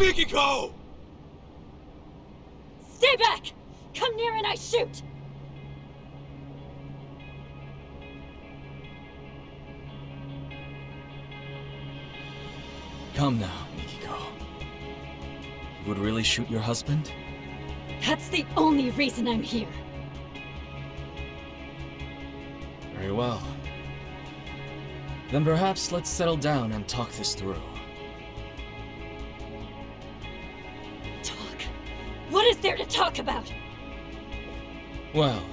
Mikiko! Stay back! Come near and I shoot! Come now, Mikiko. You would really shoot your husband? That's the only reason I'm here. Very well. Then perhaps let's settle down and talk this through. Talk? What is there to talk about? Well,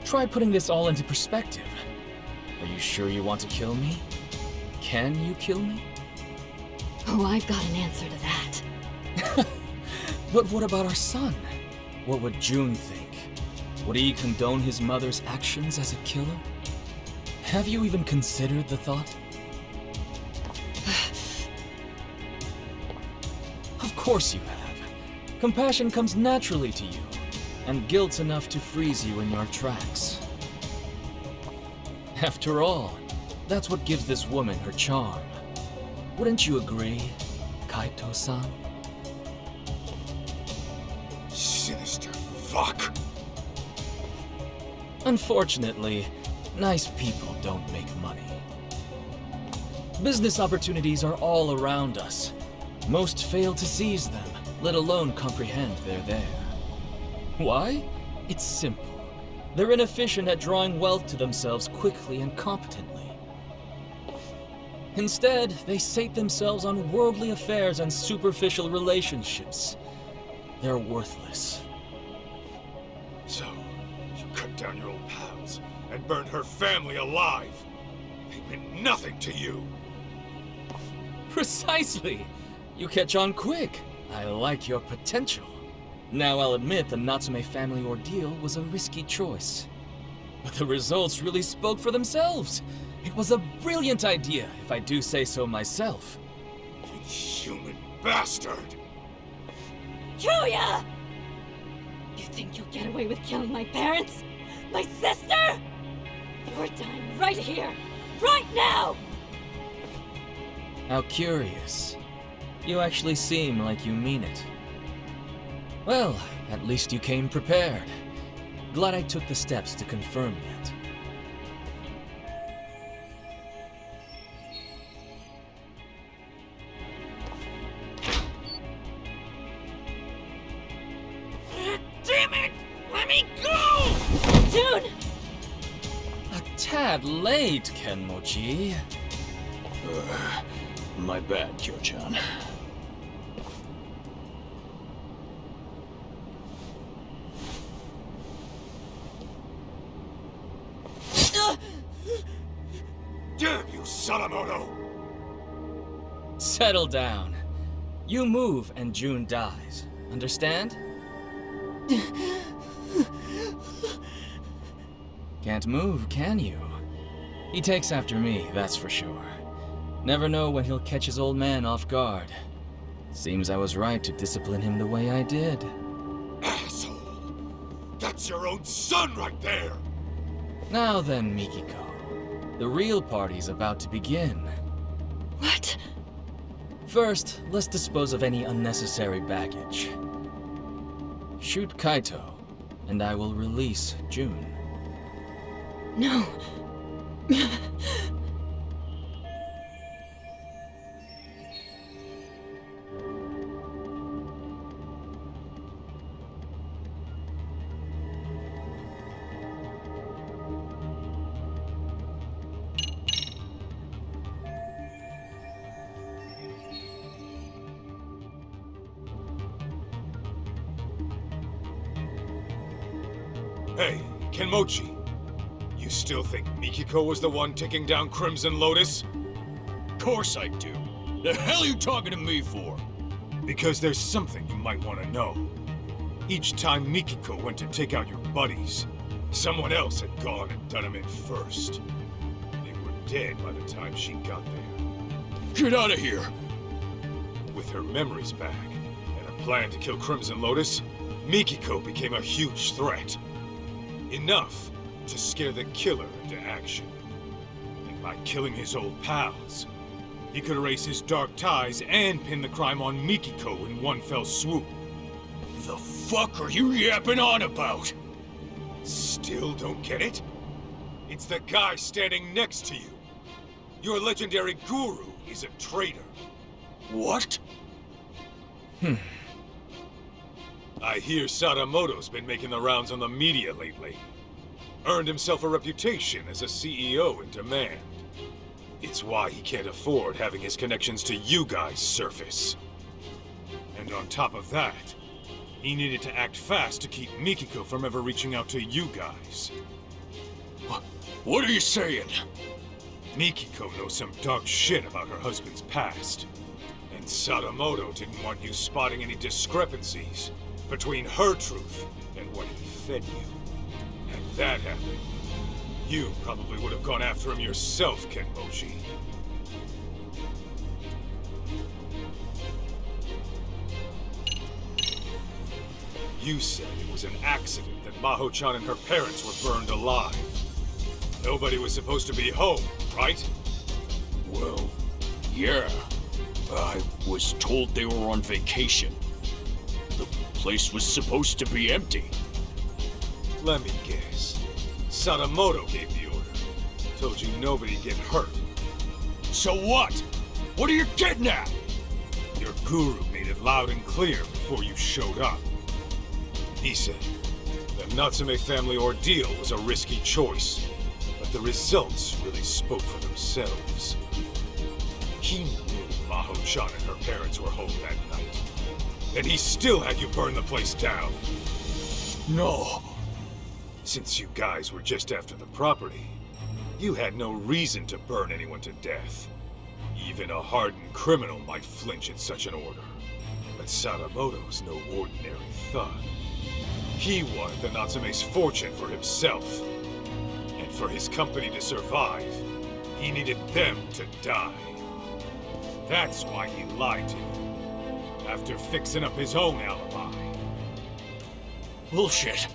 try putting this all into perspective. Are you sure you want to kill me? Can you kill me? Oh, I've got an answer to that. But what about our son? What would June think? Would he condone his mother's actions as a killer? Have you even considered the thought? Of course you have. Compassion comes naturally to you, and guilt's enough to freeze you in your tracks. After all, that's what gives this woman her charm. Wouldn't you agree, Kaito-san? Sinister fuck. Unfortunately, nice people don't make money. Business opportunities are all around us. Most fail to seize them, let alone comprehend they're there. Why? It's simple. They're inefficient at drawing wealth to themselves quickly and competently. Instead, they sate themselves on worldly affairs and superficial relationships. They're worthless. So, you cut down your old pals and burned her family alive. They meant nothing to you. Precisely! You catch on quick. I like your potential. Now I'll admit the Natsume family ordeal was a risky choice. But the results really spoke for themselves. It was a brilliant idea, if I do say so myself. Inhuman bastard! Kyoya! You think you'll get away with killing my parents? My sister? You're dying right here, right now! How curious. You actually seem like you mean it. Well, at least you came prepared. Glad I took the steps to confirm that. Damn it! Let me go! June! A tad late, Kenmochi. My bad, Kyo-chan. Damn you, Salamoto! Settle down. You move and June dies. Understand? Can't move, can you? He takes after me, that's for sure. Never know when he'll catch his old man off guard. Seems I was right to discipline him the way I did. Asshole! That's your own son right there! Now then, Mikiko. The real party's about to begin. What? First, let's dispose of any unnecessary baggage. Shoot Kaito, and I will release June. No. Hey, Kenmochi. You still think Mikiko was the one taking down Crimson Lotus? Course I do. The hell you talking to me for? Because there's something you might want to know. Each time Mikiko went to take out your buddies, someone else had gone and done him in first. They were dead by the time she got there. Get out of here! With her memories back, and a plan to kill Crimson Lotus, Mikiko became a huge threat. Enough to scare the killer into action. And by killing his old pals, He could erase his dark ties and pin the crime on Mikiko in one fell swoop. The fuck are you yapping on about? Still don't get it? It's the guy standing next to you. Your legendary guru is a traitor. What? I hear Sadamoto's been making the rounds on the media lately. Earned himself a reputation as a CEO in demand. It's why he can't afford having his connections to you guys surface. And on top of that, he needed to act fast to keep Mikiko from ever reaching out to you guys. What are you saying? Mikiko knows some dark shit about her husband's past. And Sadamoto didn't want you spotting any discrepancies between her truth and what he fed you. Had that happened, you probably would have gone after him yourself, Kenmoji. You said it was an accident that Maho-chan and her parents were burned alive. Nobody was supposed to be home, right? Well, yeah. I was told they were on vacation. The place was supposed to be empty. Let me guess. Sadamoto gave the order. Told you nobody'd get hurt. So what? What are you getting at? Your guru made it loud and clear before you showed up. He said the Natsume family ordeal was a risky choice, but the results really spoke for themselves. He knew Maho-chan and her parents were home that night, and he still had you burn the place down. No. Since you guys were just after the property, you had no reason to burn anyone to death. Even a hardened criminal might flinch at such an order. But Sadamoto's no ordinary thug. He wanted the Natsume's fortune for himself. And for his company to survive, he needed them to die. That's why he lied to you, after fixing up his own alibi. Bullshit.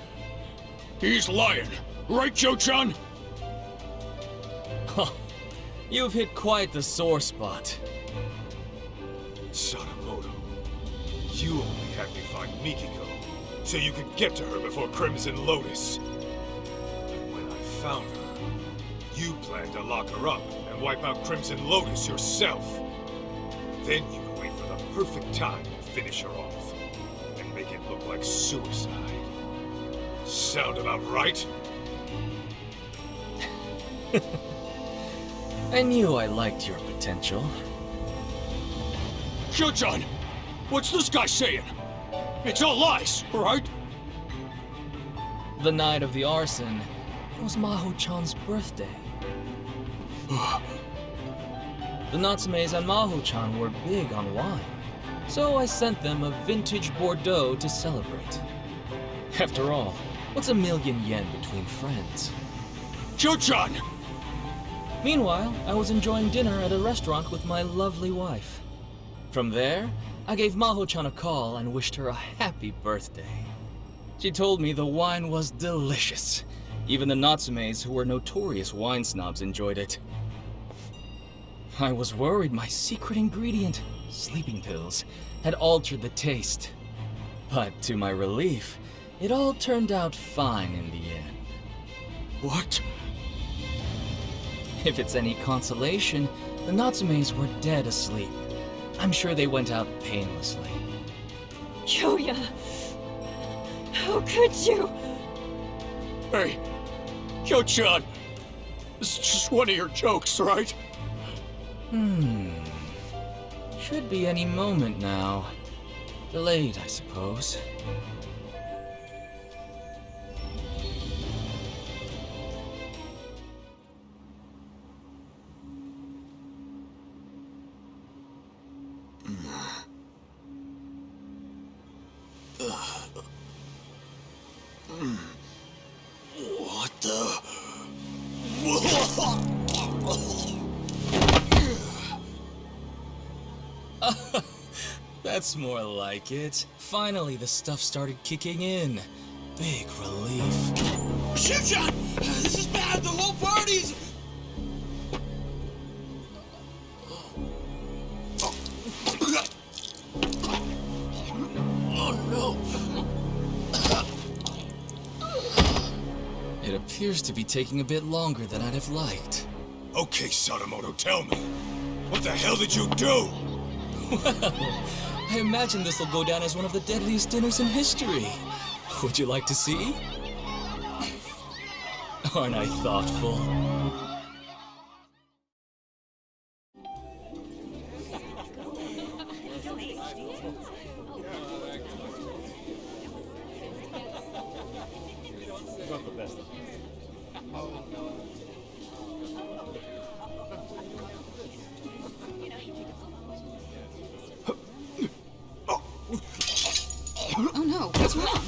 He's lying. Right, Joe-chan? You've hit quite the sore spot. Sadamoto, you only had me find Mikiko, so you could get to her before Crimson Lotus. And when I found her, you planned to lock her up and wipe out Crimson Lotus yourself. Then you could wait for the perfect time to finish her off, and make it look like suicide. Sound about right? I knew I liked your potential. Joe-chan, what's this guy saying? It's all lies, right? The night of the arson, it was Maho-chan's birthday. The Natsumes and Maho-chan were big on wine, so I sent them a vintage Bordeaux to celebrate. After all, what's a million yen between friends? Joe-chan! Meanwhile, I was enjoying dinner at a restaurant with my lovely wife. From there, I gave Maho-chan a call and wished her a happy birthday. She told me the wine was delicious. Even the Natsumes, who were notorious wine snobs, enjoyed it. I was worried my secret ingredient, sleeping pills, had altered the taste. But to my relief, it all turned out fine in the end. What? If it's any consolation, the Natsumes were dead asleep. I'm sure they went out painlessly. Kyoya! How could you? Hey, Joe-chan! This is just one of your jokes, right? Should be any moment now. Delayed, I suppose. What the... That's more like it. Finally, the stuff started kicking in. Big relief. Shoot-shot! This is bad! The whole party's... appears to be taking a bit longer than I'd have liked. Okay, Sadamoto, tell me. What the hell did you do? Well, I imagine this'll go down as one of the deadliest dinners in history. Would you like to see? Aren't I thoughtful? Oh no, what's wrong?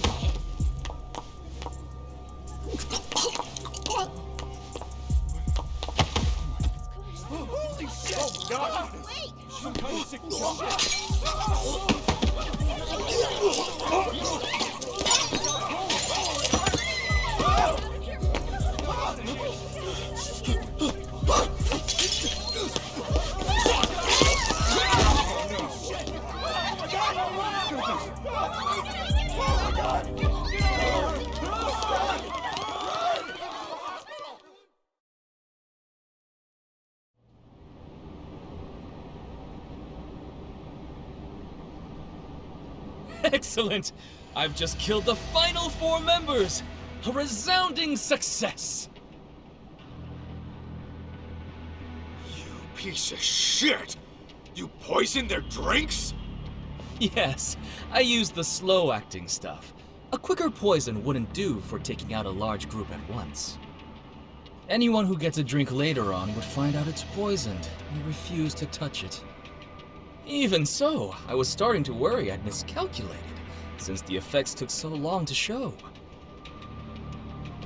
Excellent! I've just killed the final 4 members! A resounding success! You piece of shit! You poisoned their drinks? Yes, I used the slow-acting stuff. A quicker poison wouldn't do for taking out a large group at once. Anyone who gets a drink later on would find out it's poisoned and refuse to touch it. Even so, I was starting to worry I'd miscalculated, since the effects took so long to show.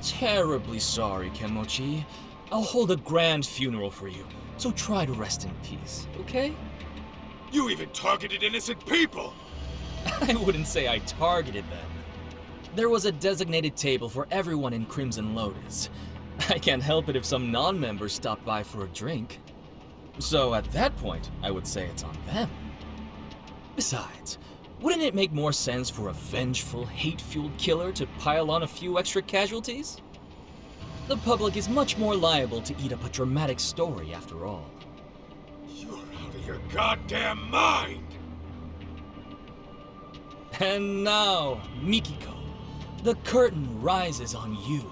Terribly sorry, Kenmochi. I'll hold a grand funeral for you, so try to rest in peace, okay? You even targeted innocent people! I wouldn't say I targeted them. There was a designated table for everyone in Crimson Lotus. I can't help it if some non-members stop by for a drink. So at that point, I would say it's on them. Besides, wouldn't it make more sense for a vengeful, hate-fueled killer to pile on a few extra casualties? The public is much more liable to eat up a dramatic story after all. You're out of your goddamn mind! And now, Mikiko, the curtain rises on you.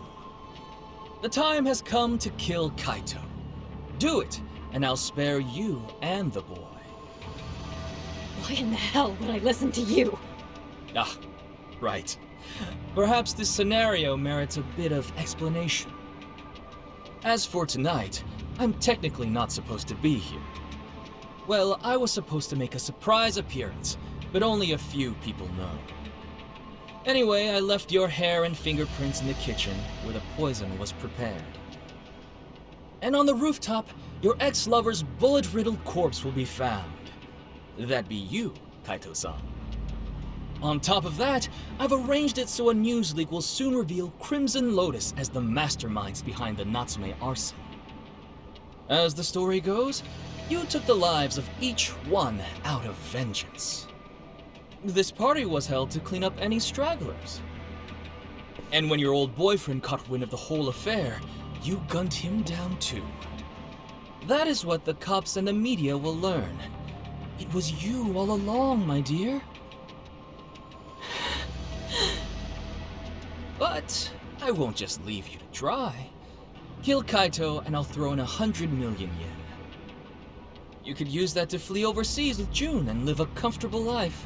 The time has come to kill Kaito. Do it, and I'll spare you and the boy. Why in the hell would I listen to you? Ah, right. Perhaps this scenario merits a bit of explanation. As for tonight, I'm technically not supposed to be here. Well, I was supposed to make a surprise appearance, but only a few people know. Anyway, I left your hair and fingerprints in the kitchen where the poison was prepared. And on the rooftop, your ex-lover's bullet-riddled corpse will be found. That'd be you, Kaito-san. On top of that, I've arranged it so a news leak will soon reveal Crimson Lotus as the masterminds behind the Natsume arson. As the story goes, you took the lives of each one out of vengeance. This party was held to clean up any stragglers. And when your old boyfriend caught wind of the whole affair, you gunned him down too. That is what the cops and the media will learn. It was you all along, my dear. But I won't just leave you to dry. Kill Kaito and I'll throw in 100 million yen. You could use that to flee overseas with June and live a comfortable life.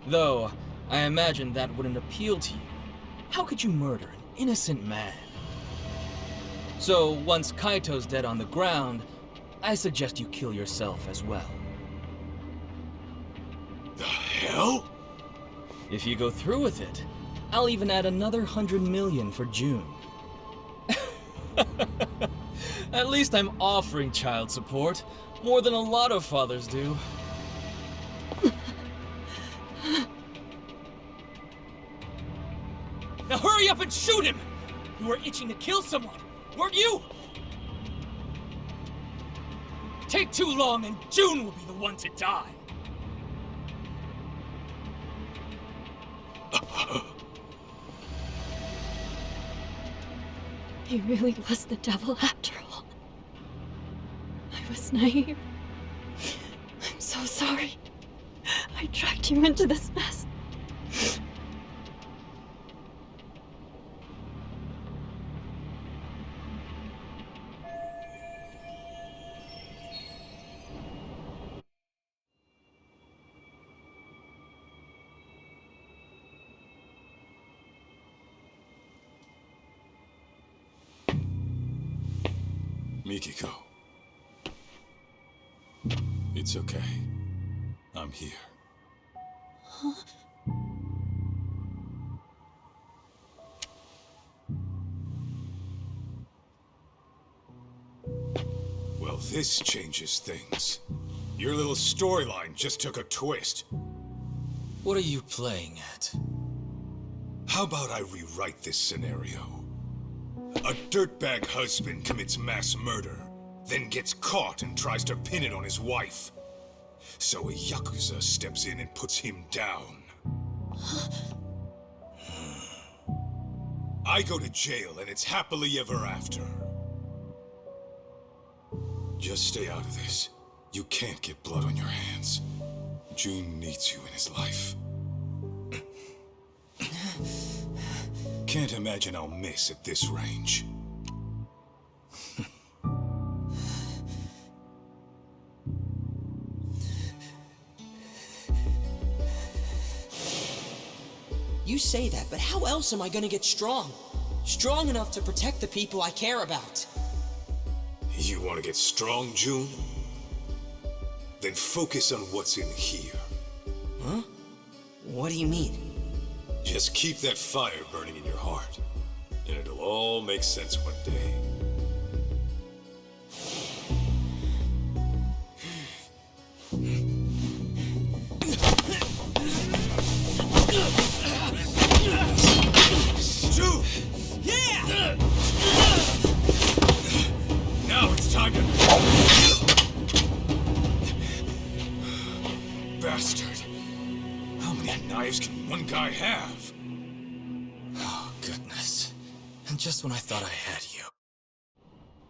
Though, I imagine that wouldn't appeal to you. How could you murder an innocent man? So, once Kaito's dead on the ground, I suggest you kill yourself as well. The hell? If you go through with it, I'll even add another 100 million for June. At least I'm offering child support, more than a lot of fathers do. Now hurry up and shoot him! You were itching to kill someone, weren't you? Take too long and June will be the one to die. He really was the devil after all. I was naive. I'm so sorry. I dragged you into this mess. Mikiko. It's okay. I'm here. Well, this changes things. Your little storyline just took a twist. What are you playing at? How about I rewrite this scenario? A dirtbag husband commits mass murder, then gets caught and tries to pin it on his wife. So a Yakuza steps in and puts him down. I go to jail and it's happily ever after. Just stay out of this. You can't get blood on your hands. June needs you in his life. Can't imagine I'll miss at this range. You say that, but how else am I gonna get strong? Strong enough to protect the people I care about. You want to get strong, June? Then focus on what's in here. Huh? What do you mean? Just keep that fire burning in your heart, and it'll all make sense one day. June! Yeah! Now it's time to... Bastard. How many knives can one guy have? Oh, goodness. And just when I thought I had you.